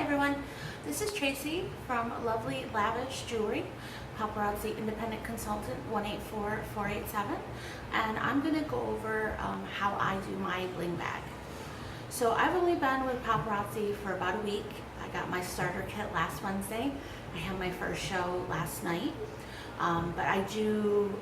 everyone, this is Tracy from Lovely Lavish Jewelry, Paparazzi Independent Consultant 184487, and I'm going to go over how I do my bling bag. So I've only been with Paparazzi for about a week. I got my starter kit last Wednesday. I had my first show last night, but I do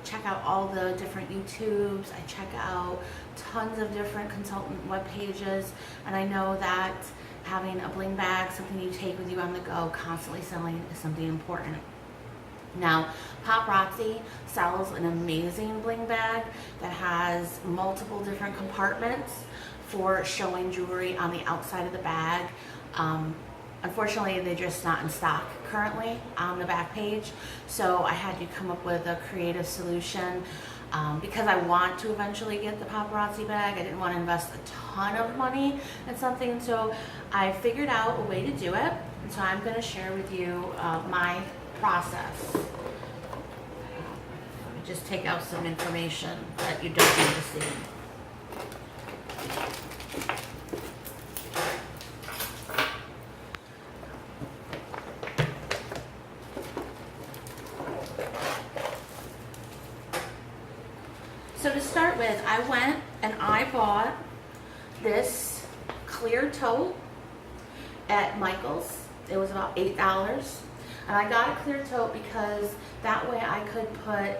check out all the different YouTubes. I check out tons of different consultant web pages, and I know that having a bling bag, something you take with you on the go, constantly selling, is something important. Now, Paparazzi sells an amazing bling bag that has multiple different compartments for showing jewelry on the outside of the bag. Unfortunately, they're just not in stock currently on the back page, so I had to come up with a creative solution. Because I want to eventually get the Paparazzi bag, I didn't want to invest a ton of money in something, so I figured out a way to do it, and so I'm going to share with you my process. Let me just take out some information that you don't need to see. So to start with, I went and I bought this clear tote at Michael's. It was about $8. And I got a clear tote because that way I could put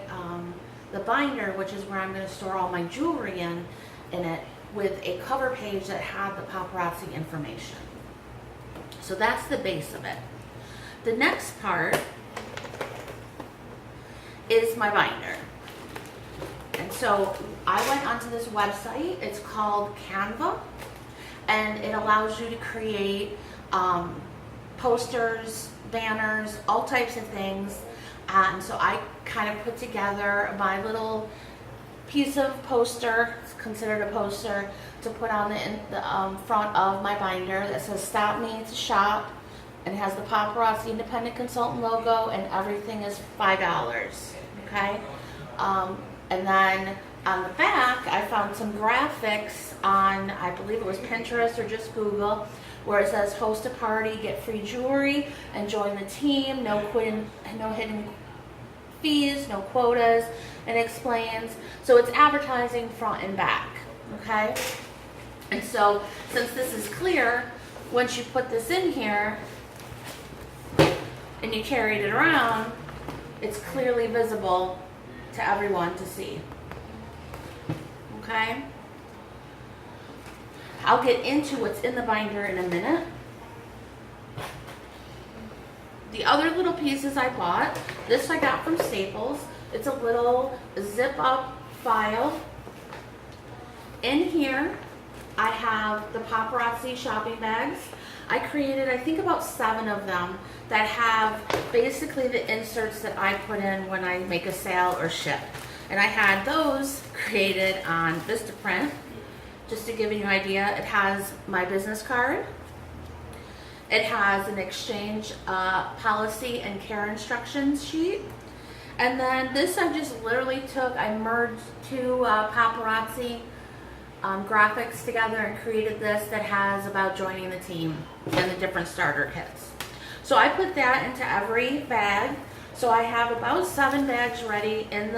the binder, which is where I'm going to store all my jewelry in it, with a cover page that had the Paparazzi information. So that's the base of it. The next part is my binder. And so I went onto this website. It's called Canva, and it allows you to create posters, banners, all types of things. And so I kind of put together my little piece of poster, it's considered a poster, to put on the front of my binder that says "Stop Me to Shop," and it has the Paparazzi Independent Consultant logo, and everything is $5. Okay. And then on the back, I found some graphics on, I believe it was Pinterest or just Google, where it says "Host a party, get free jewelry, and join the team. No hidden fees, no quotas," and explains. So it's advertising front and back, okay? And so since this is clear, once you put this in here and you carried it around, it's clearly visible to everyone to see. Okay? I'll get into what's in the binder in a minute. The other little pieces I bought, this I got from Staples. It's a little zip up file. In here, I have the Paparazzi shopping bags. I created, I think, about 7 of them that have basically the inserts that I put in when I make a sale or ship. And I had those created on Vistaprint. Just to give you an idea, it has my business card. It has an exchange policy and care instructions sheet. And then this I just literally took, I merged 2 Paparazzi graphics together and created this that has about joining the team and the different starter kits. So I put that into every bag. So I have about 7 bags ready in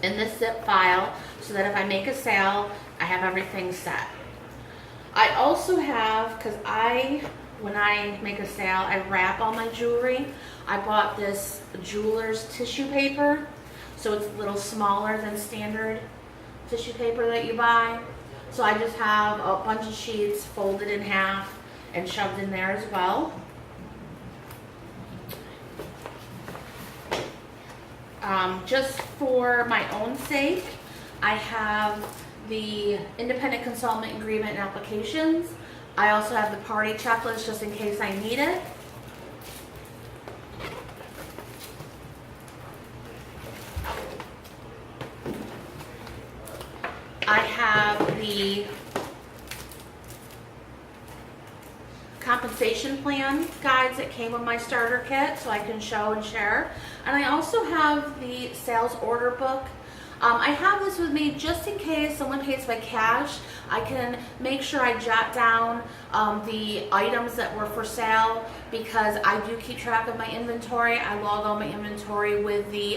this zip file, so that if I make a sale, I have everything set. I also have, because when I make a sale, I wrap all my jewelry. I bought this jeweler's tissue paper, so it's a little smaller than standard tissue paper that you buy. So I just have a bunch of sheets folded in half and shoved in there as well. Just for my own sake, I have the independent consultant agreement and applications. I also have the party checklist just in case I need it. I have the compensation plan guides that came with my starter kit, so I can show and share. And I also have the sales order book. I have this with me just in case someone pays by cash. I can make sure I jot down the items that were for sale, because I do keep track of my inventory. I log all my inventory with the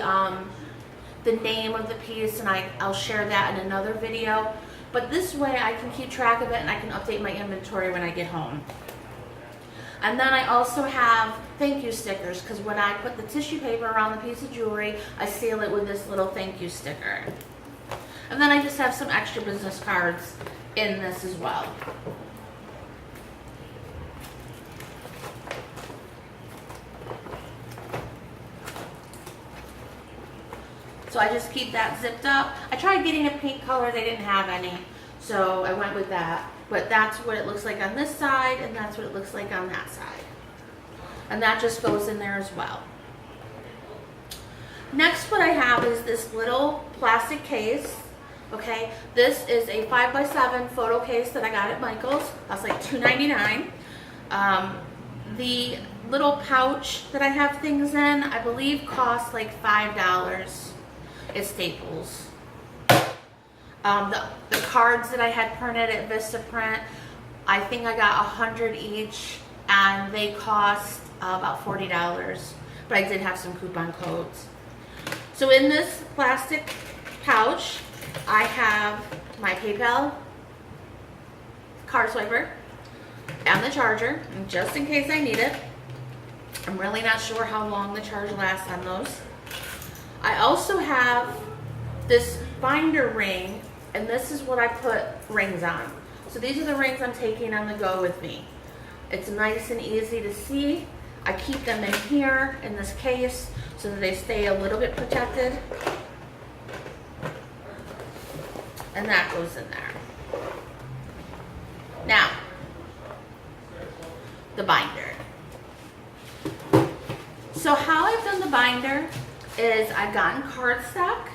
name of the piece, and I'll share that in another video. But this way I can keep track of it and I can update my inventory when I get home. And then I also have thank you stickers, because when I put the tissue paper around the piece of jewelry, I seal it with this little thank you sticker. And then I just have some extra business cards in this as well. So I just keep that zipped up. I tried getting a pink color, they didn't have any, so I went with that. But that's what it looks like on this side, and that's what it looks like on that side. And that just goes in there as well. Next, what I have is this little plastic case. Okay, this is a 5x7 photo case that I got at Michael's. That's like $2.99. The little pouch that I have things in, I believe costs like $5 at Staples. The cards that I had printed at Vistaprint, I think I got 100 each, and they cost about $40, but I did have some coupon codes. So in this plastic pouch, I have my PayPal card swiper and the charger, just in case I need it. I'm really not sure how long the charge lasts on those. I also have this binder ring, and this is what I put rings on. So these are the rings I'm taking on the go with me. It's nice and easy to see. I keep them in here in this case so that they stay a little bit protected. And that goes in there. Now, the binder. So how I've done the binder is I've gotten cardstock.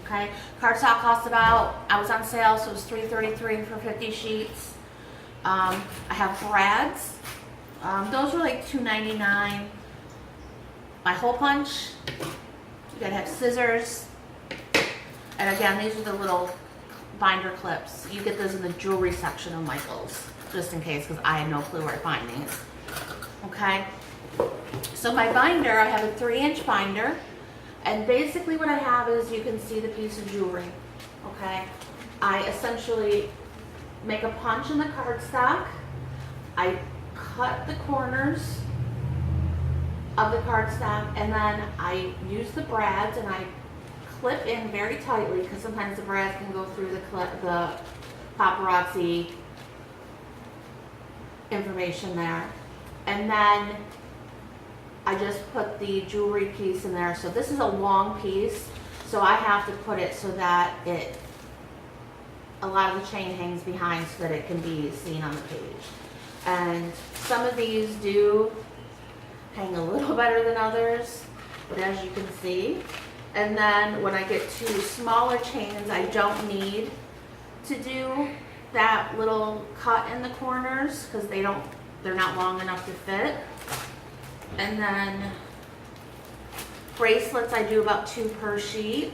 Okay, cardstock costs about, I was on sale, so it was $3.33 for 50 sheets. I have brads. Those were like $2.99. My hole punch. You gotta have scissors. And again, these are the little binder clips. You get those in the jewelry section of Michael's, just in case, because I had no clue where to find these. Okay, so my binder, I have a 3-inch binder. And basically what I have is, you can see the piece of jewelry, okay? I essentially make a punch in the cardstock. I cut the corners of the cardstock, and then I use the brads and I clip in very tightly, because sometimes the brads can go through the paparazzi information there. And then I just put the jewelry piece in there. So this is a long piece, so I have to put it so that a lot of the chain hangs behind so that it can be seen on the page. And some of these do hang a little better than others, but as you can see. And then when I get to smaller chains, I don't need to do that little cut in the corners, because they're not long enough to fit. And then bracelets, I do about 2 per sheet.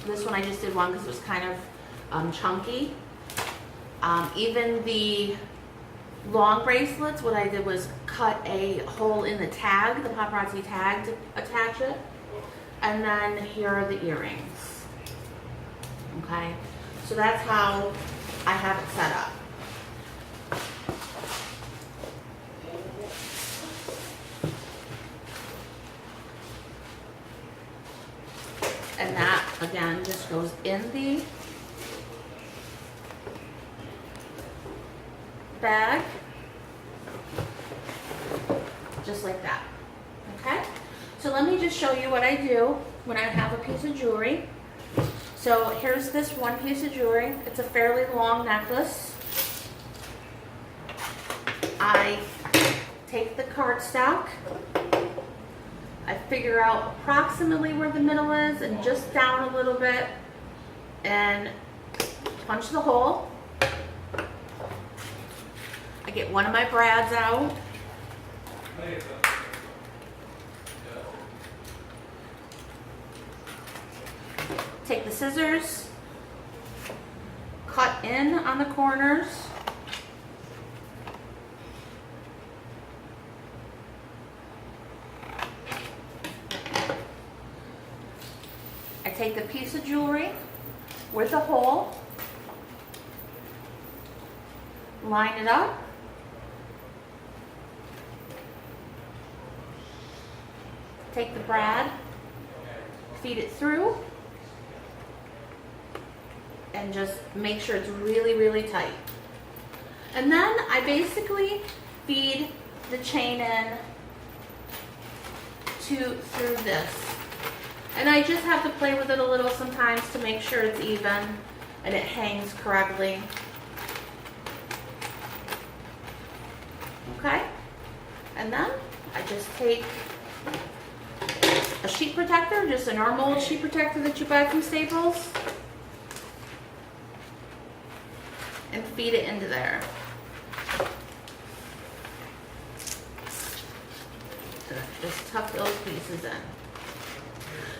This one I just did 1 because it was kind of chunky. Even the long bracelets, what I did was cut a hole in the tag, the paparazzi tag, to attach it. And then here are the earrings. Okay, so that's how I have it set up. And that, again, just goes in the bag, just like that, okay? So let me just show you what I do when I have a piece of jewelry. So here's this one piece of jewelry. It's a fairly long necklace. I take the cardstock, I figure out approximately where the middle is and just down a little bit, and punch the hole. I get one of my brads out. scissors, cut in on the corners. I take the piece of jewelry with a hole, line it up, take the brad, feed it through, and just make sure it's really, really tight. And then I basically feed the chain in through this. And I just have to play with it a little sometimes to make sure it's even and it hangs correctly. Okay? And then I just take a sheet protector, just a normal sheet protector that you buy from Staples, and feed it into there. Just tuck those pieces in.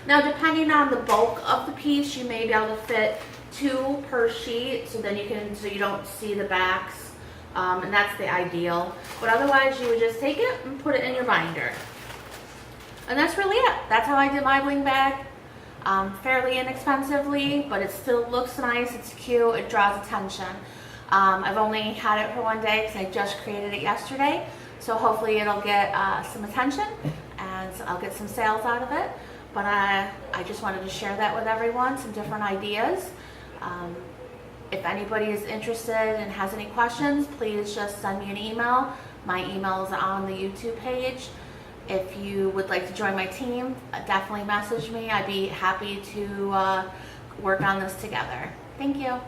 Now, depending on the bulk of the piece, you may be able to fit 2 per sheet, so then you don't see the backs, and that's the ideal. But otherwise, you would just take it and put it in your binder. And that's really it. That's how I did my bling bag. Fairly inexpensively, but it still looks nice. It's cute. It draws attention. I've only had it for one day because I just created it yesterday. So hopefully it'll get some attention and I'll get some sales out of it. But I just wanted to share that with everyone, some different ideas. If anybody is interested and has any questions, please just send me an email. My email is on the YouTube page. If you would like to join my team, definitely message me. I'd be happy to work on this together. Thank you.